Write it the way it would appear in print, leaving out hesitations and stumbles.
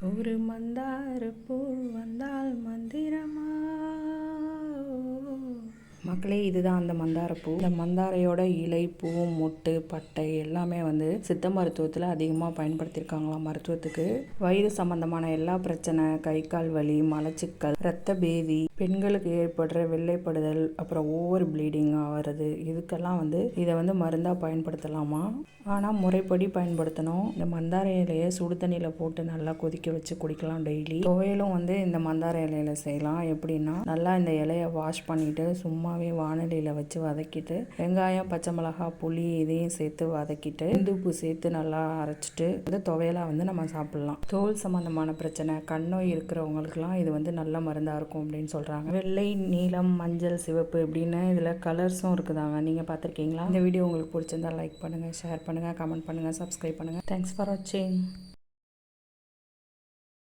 ஒரு மந்தார பூ வந்தால் மந்திரமா. மக்களே, இதுதான் அந்த மந்தாரப்பூ. இந்த மந்தாரையோட இலை, பூ, மொட்டு, பட்டை எல்லாமே சித்த மருத்துவத்தில் அதிகமாக பயன்படுத்தியிருக்காங்களாம். மருத்துவத்துக்கு வயிறு சம்பந்தமான எல்லா பிரச்சனை, கை கால் வலி, மலச்சிக்கல், இரத்த பேதி, பெண்களுக்கு ஏற்படுற வெள்ளைப்படுதல், அப்புறம் ஓவர் ப்ளீடிங் ஆகிறது, இதுக்கெல்லாம் இதை மருந்தாக பயன்படுத்தலாமா. ஆனால் முறைப்படி பயன்படுத்தணும். இந்த மந்தார இலையை சுடு தண்ணியில் போட்டு நல்லா கொதிக்க வச்சு குடிக்கலாம் டெய்லி. துவையலும் இந்த மந்தார இலையில செய்யலாம். எப்படின்னா, நல்லா இந்த இலையை வாஷ் பண்ணிட்டு சும்மாவே வானலியில் வச்சு வதக்கிட்டு வெங்காயம், பச்சை மிளகாய், புளி இதையும் சேர்த்து வதக்கிட்டு இந்துப்பு சேர்த்து நல்லா அரைச்சிட்டு துவையலாக நம்ம சாப்பிடலாம். தோல் சம்பந்தமான பிரச்சனை, கண்ணோய் இருக்கிறவங்களுக்குலாம் இது நல்ல மருந்தாக இருக்கும் அப்படின்னு சொல்கிறாங்க. வெள்ளை, நீலம், மஞ்சள், சிவப்பு இப்படின்னு இதில் கலர்ஸும் இருக்குதாங்க. நீங்கள் பார்த்துருக்கீங்களா? இந்த வீடியோ உங்களுக்கு பிடிச்சிருந்தா லைக் பண்ணுங்கள், ஷேர் பண்ணுங்கள், கமெண்ட் பண்ணுங்கள், சப்ஸ்கிரைப் பண்ணுங்கள். தேங்க்ஸ் ஃபார் வாட்சிங்.